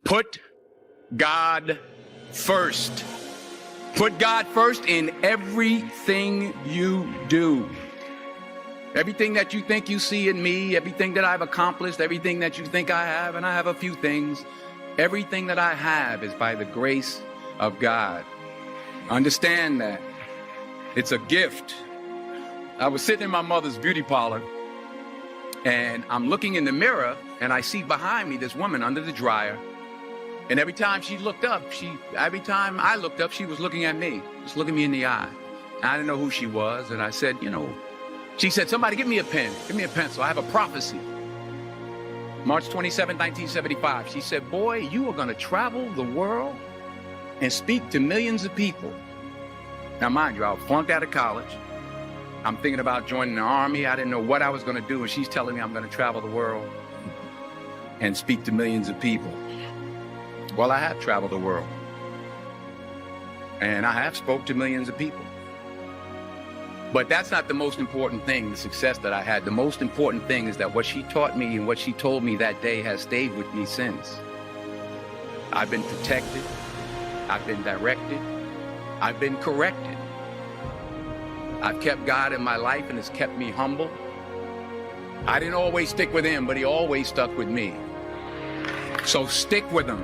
Put God first. Put God first in everything you do. Everything that you think you see in me, everything that I've accomplished, everything that you think I have, and I have a few things, everything that I have is by the grace of God. Understand that. It's a gift. I was sitting in my mother's beauty parlor, and I'm looking in the mirror, and I see behind me this woman under the dryer. And every time she looked up, every time I looked up, she was looking at me, just looking me in the eye. And I didn't know who she was, and I said, she said, somebody give me a pen, give me a pencil. I have a prophecy. March 27, 1975. She said, boy, you are going to travel the world and speak to millions of people. Now, mind you, I was flunked out of college. I'm thinking about joining the army. I didn't know what I was going to do. And she's telling me I'm going to travel the world and speak to millions of people. Well, I have traveled the world. And I have spoke to millions of people. But that's not the most important thing, the success that I had. The most important thing is that what she taught me and what she told me that day has stayed with me since. I've been protected. I've been directed. I've been corrected. I've kept God in my life, and it's kept me humble. I didn't always stick with him, but he always stuck with me. So stick with him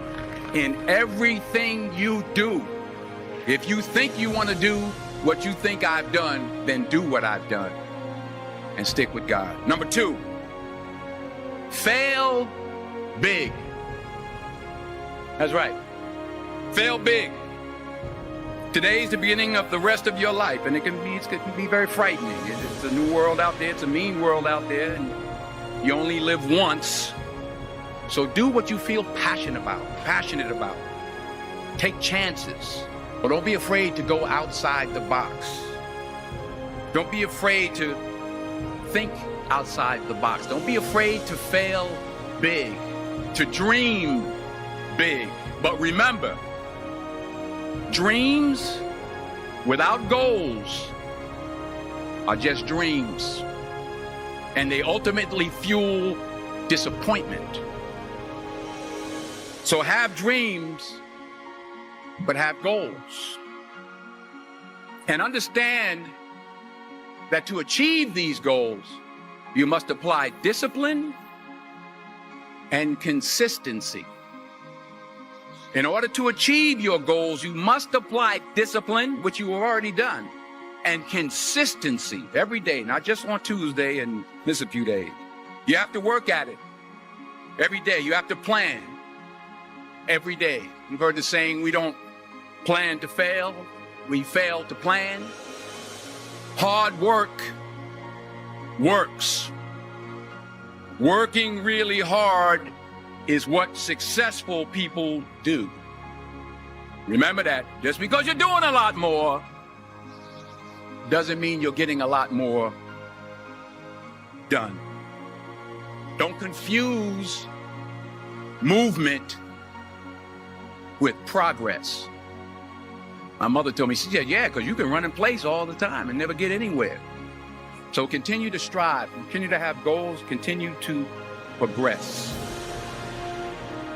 in everything you do. If you think you want to do what you think I've done, then do what I've done and stick with God. Number 2, fail big. That's right. Fail big. Today's the beginning of the rest of your life, and it can be very frightening. It's a new world out there. It's a mean world out there, and you only live once. So do what you feel passionate about. Take chances. But don't be afraid to go outside the box. Don't be afraid to think outside the box. Don't be afraid to fail big, to dream big. But remember, dreams without goals are just dreams. And they ultimately fuel disappointment. So have dreams, but have goals. And understand that to achieve these goals, you must apply discipline and consistency. In order to achieve your goals, you must apply discipline, which you have already done, and consistency every day, not just on Tuesday and miss a few days. You have to work at it every day. You have to plan every day. You've heard the saying, we don't plan to fail, we fail to plan. Hard work works. Working really hard is what successful people do. Remember that. Just because you're doing a lot more doesn't mean you're getting a lot more done. Don't confuse movement with progress. My mother told me, she said, yeah, because you can run in place all the time and never get anywhere. So continue to strive, continue to have goals, continue to progress.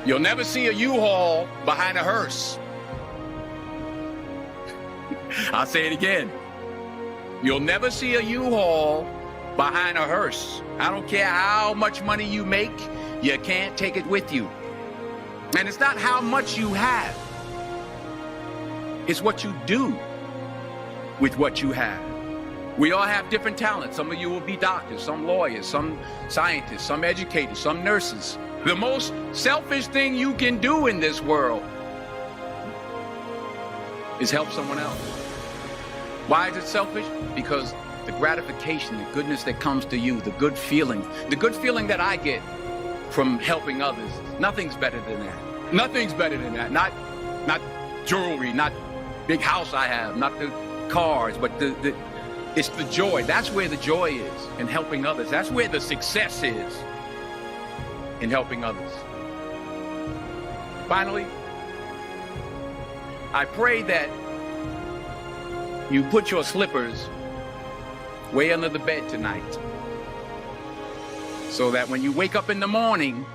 You'll never see a U-Haul behind a hearse. I'll say it again. You'll never see a U-Haul behind a hearse. I don't care how much money you make, you can't take it with you. And it's not how much you have. It's what you do with what you have. We all have different talents. Some of you will be doctors, some lawyers, some scientists, some educators, some nurses. The most selfish thing you can do in this world is help someone else. Why is it selfish? Because the gratification, the goodness that comes to you, the good feeling that I get from helping others, nothing's better than that. Nothing's better than that. Not jewelry, not big house I have, not the cars, but it's the joy. That's where the joy is, in helping others. That's where the success is, in helping others. Finally, I pray that you put your slippers way under the bed tonight, so that when you wake up in the morning,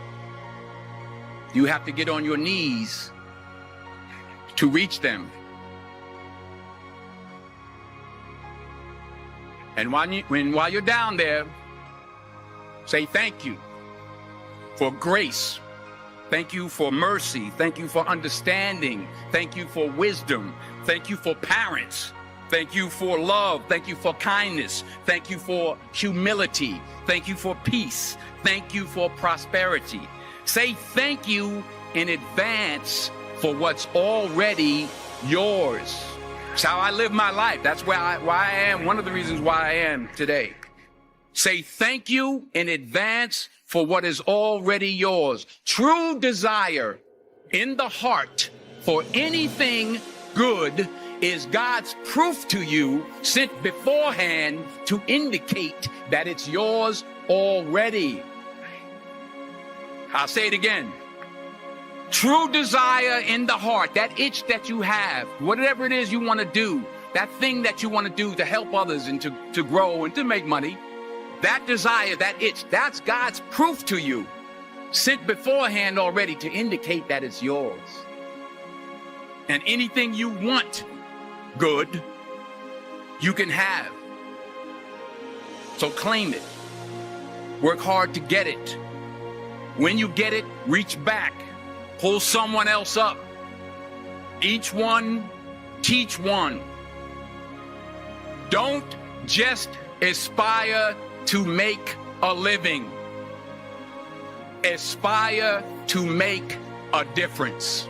You have to get on your knees to reach them. And while you're down there, say thank you for grace. Thank you for mercy. Thank you for understanding. Thank you for wisdom. Thank you for parents. Thank you for love. Thank you for kindness. Thank you for humility. Thank you for peace. Thank you for prosperity. Say thank you in advance for what's already yours. It's how I live my life. That's why I am, one of the reasons why I am today. Say thank you in advance for what is already yours. True desire in the heart for anything good is God's proof to you sent beforehand to indicate that it's yours already. I'll say it again. True desire in the heart, that itch that you have, whatever it is you want to do, that thing that you want to do to help others and to grow and to make money, that desire, that itch, that's God's proof to you, sent beforehand already to indicate that it's yours. And anything you want good, you can have. So claim it. Work hard to get it. When you get it, reach back. Pull someone else up. Each one, teach one. Don't just aspire to make a living. Aspire to make a difference.